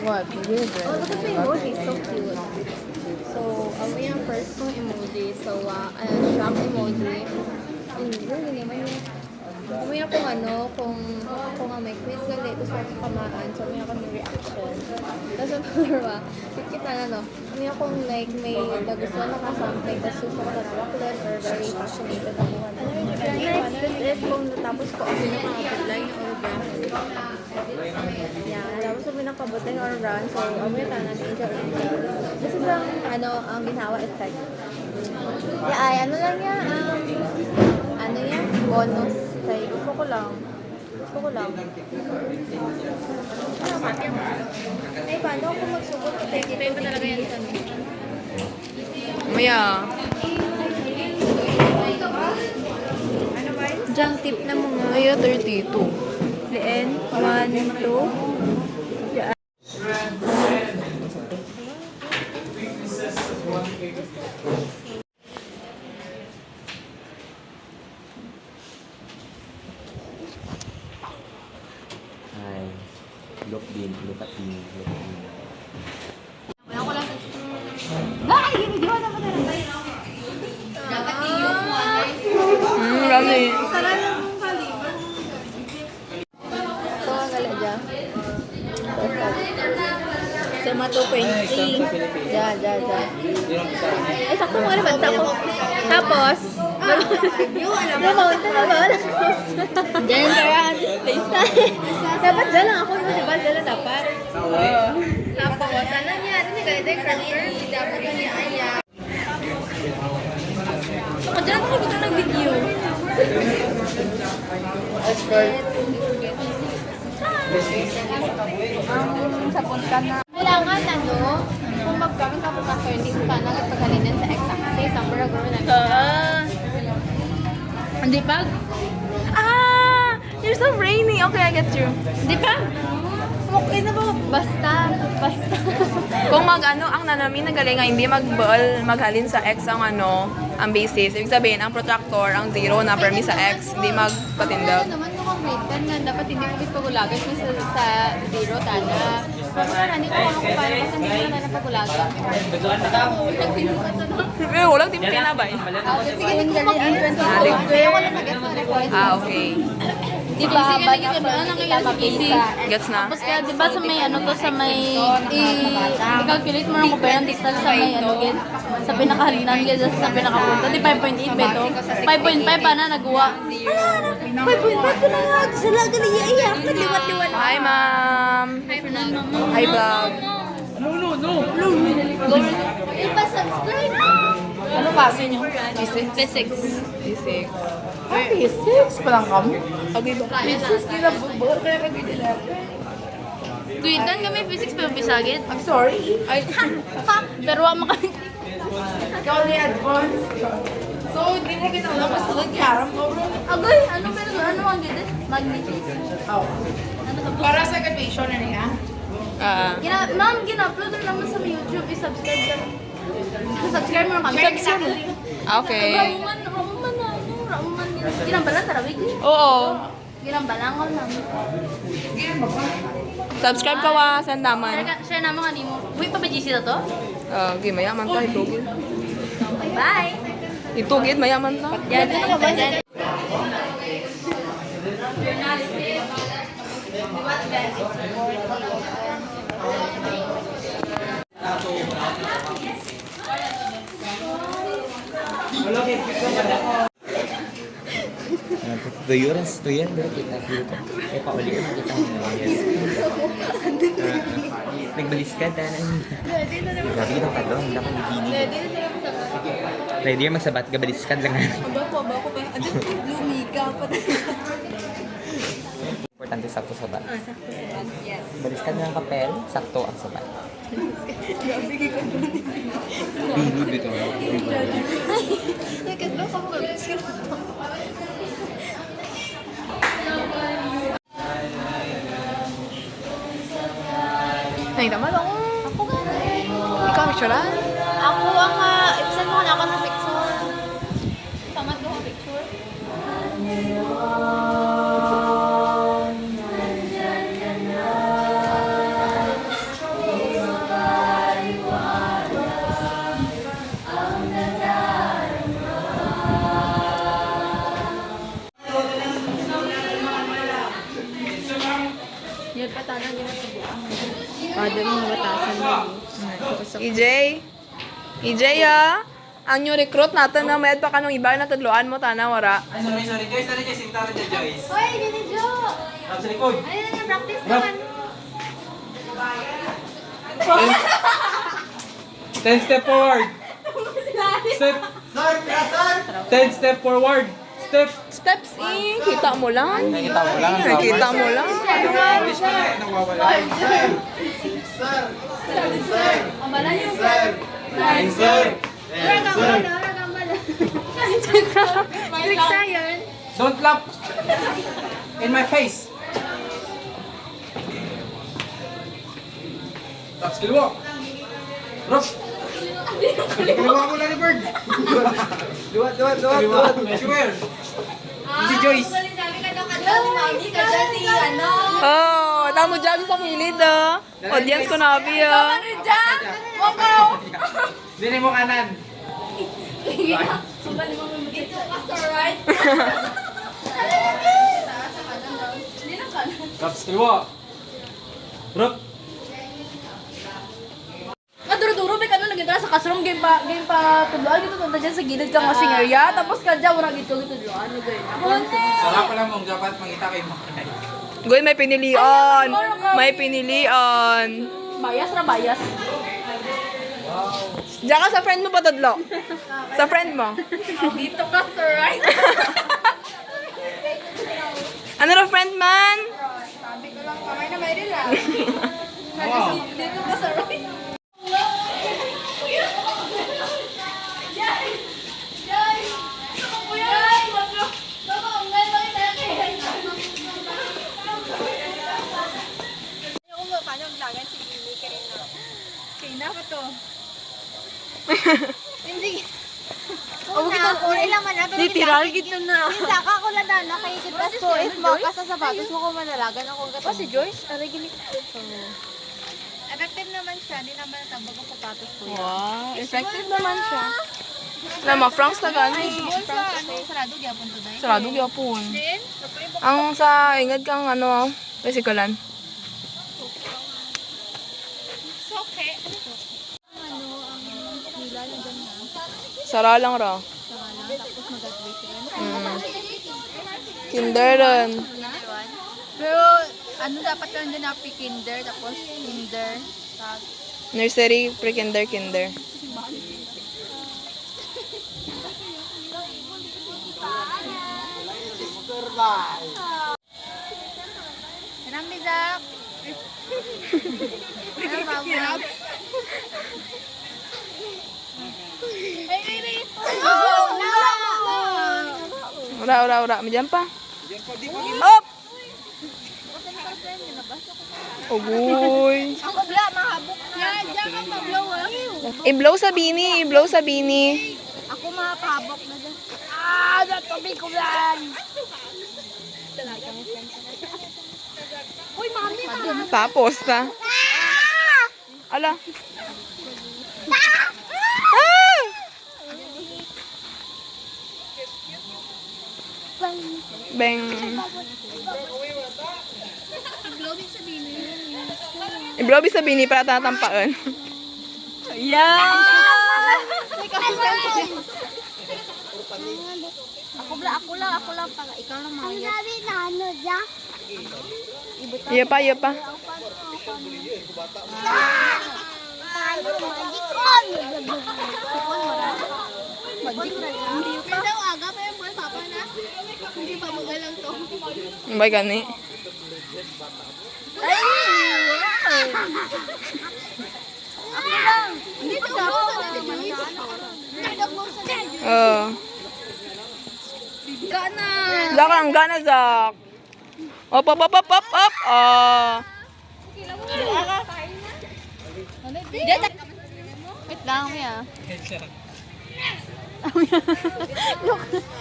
What? Weird, Oh, look at the emoji. So cute. So, may ang first kong emoji. So, shock emoji. Hindi naman yun. May akong kung may quiz gali, gusto ko kamaan. So, may akong reaction. Tapos, ang pangalawa, kita may akong like, may nagustuhan na ka-something, tapos gusto ko na chocolate or very fascinated ako. Next is kung natapos ko ang pinaka-apply yung organ. Yeah, tapos ang pinaka-butay yung organ. So, may tanan, angel. This is ang ginawa effect. Yeah, ay, ano lang yan, bonus. Kaya gusto ko lang. Ay, paano ako magsugot? Pwede ba talaga yan sa amin? Maya. Ano ba yun? Junk tip na mga. Maya 32. Lian, 1, 2. Hi. Look at me. Wala ko lang. Ay, hindi ko dapat na. Dapat yung Rami. Sarap lang mong kaliban. Ito ang gala dyan. Sa mga 2.3. Diyan. Ay, sakto mo naman. Tapos, Namountain na ba? Diyan kaya place na. Dapat dyan lang ako. Diba? Dyan lang dapat. Tapos, ano niya? Ano niya? Gaya cracker. Dapat niya aya. Ako dyan ako gusto ng video. Sapon ka na. Kailangan kung magkamit ka po sa 30 ka na nagpagalinan sa x-axis. Ang para gawin namin. Hindi pa? You're so brainy. Okay, I get you. Hindi pa? Okay na ba? Basta. Kung ang nanamin ng galing nga hindi maghalin sa x ang basis. Ibig sabihin, ang protractor, ang zero na permi sa x, hindi magpatindag. Ano naman kung grade 10 na dapat hindi ko pagulagan sa zero tana. Pero hindi ko paano kasi hindi ko na napagulagan. Pero walang team pinabay. Sige, hindi ko pag-20. Kaya ko lang nag-guess na record. Okay. Di ba? Sige, nakikita mabisa. Gets na? Tapos kaya, di ba sa may sa may i-calculate mo yung parang distance sa may sa pinakahalinan kaya sa pinakapunta. Di 5.8 ba ito? 5.5 pa na nagawa. 5.5 ko na nga. Sala ka na iiyak. Liwat-liwat. Hi, ma'am. Hi, vlog. Ipa-subscribe. Ano klase niyo? Physics. Physics pa lang kami? Okay ba? Physics, kinabubor kaya kagigilap. Tuwitan kami physics pero bisagit. I'm sorry. Pero wala kami. Ikaw ni advance. So, hindi na kita lang mas nagkaram ko, bro. Agoy, ano ang ganda? Magnetic. Oh. Para sa graduation na niya? Ma'am, gina-upload na naman sa YouTube. I-subscribe ka. Subscribe mo kami. Okay. Rauman. Ginambalan, tarawig. Oo. Ginambalan ko naman. Subscribe ka wa sa naman. Share naman ka mo. Uy, pa ba GC na to? Okay, mayaman tayo. Itugid. Bye! Itugid, mayaman ta. Yan, dito ka ba dyan? Tuyuran, kita dito. Pauli ka makita mo. Yes. Nagbaliskad na. Gabi na pa doon. Hindi ako nagini. Ready yung magsabat. Gabaliskad lang. Abako ba? Lumiga pa. Importante sakto sabat. Sakto sa yes. Baliskad na ang kapel. Sakto ang sabat. Bigay ko doon. Bilud ito. Nakadlo ka po. Ay, naman ako. Ako nga. Ikaw, picturean? Ako ang ipisan mo na ako ng picture. Tamad mo ang picture. EJ? EJ ha? Ang new recruit natin na may pa kanong iba na tudloan mo tana wara. Ay, sorry. Joyce, sinta rin Joyce. Hoy, gini Jo! Sa likod. Ayun na, practice naman. 10 step forward. Step. 10 step forward. Step. Steps kita mo lang. Nakita mo lang. Nakita mo lang. English ka na nawawala. Strict tayo. Don't laugh in my face. Tapos kiliwa. Rock. Kiliwa ko lang ni Bird. Duwat. Sure. Si Joyce. Oh, tamo dyan sa kilid ah. Audience ko na abi ah. Dili mo kanan. Tapos kiliwa. Rock. Duro-duro may kano naging sa classroom game pa tudloan gito tanda dyan sa gilid kang washing area tapos kadya wala gito tudloan ni gay. Sarap pala mong dapat mangita kay mo. Goy, may pinilian. May pinilian. Bias na bias. Diyan ka sa friend mo pa tudlo. Sa friend mo. Dito ka sir right. Ano na friend man? Sabi ko lang kamay na may rila. Dito ka sir right. Hindi. Una naman na. Literal gito na. Saka ko lang na kay kita so if mo ka sa sapatos mo ko manalagan ako Pa si Joyce, aray gini. Effective naman siya, di naman natambag ang sapatos ko. Wow, effective naman siya. Na ma-franks na gani. Sarado gyapon to dai. Sarado gyapon. Ang sa ingad kang ano, basikalan. Okay. Ano ang hila na dyan na. Sara lang ra. Tapos mag-graduate sila. Kinder rin. Pero ano dapat lang din na kinder tapos kinder. Nursery, pre-kinder, kinder. Marami Zak. Ano ba? Ura. Medyan pa. Up! Ugoy. Ang kabla, mahabok na. Diyan ka mablow ah. I-blow sa bini, i-blow sa bini. Ako mapahabok na dyan. Natubig ko yan. Uy, mami, mami. Tapos na. Ala. Beng. Glowing sa bini. I-blow sa bini para tatampaan. Yeah. Ako lang. Para ikaw lang mga yan. Sabi na ano dyan? Iya pa. Hindi daw aga pa yung buwan papa na. Hindi pa magalang to. May gani. Ako lang. Hindi pa daw sa Joyce. Hindi daw sa Joyce. Oh. Gana. Zak lang gana, Zak. Op. Ah. Wait lang, Mia.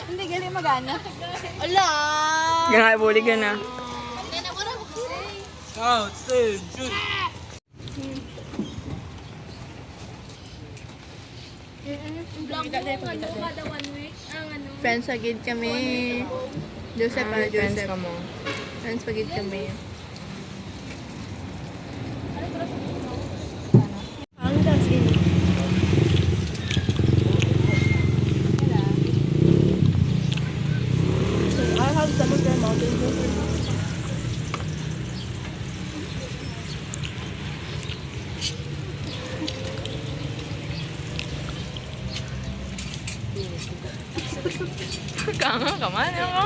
Hindi galing magana. Ala! Ganay, buli ka na. Out, stay, shoot. Friends agad kami. Joseph Friends ka mo. Friends agad kami. Ang das Tanga ka man, ako.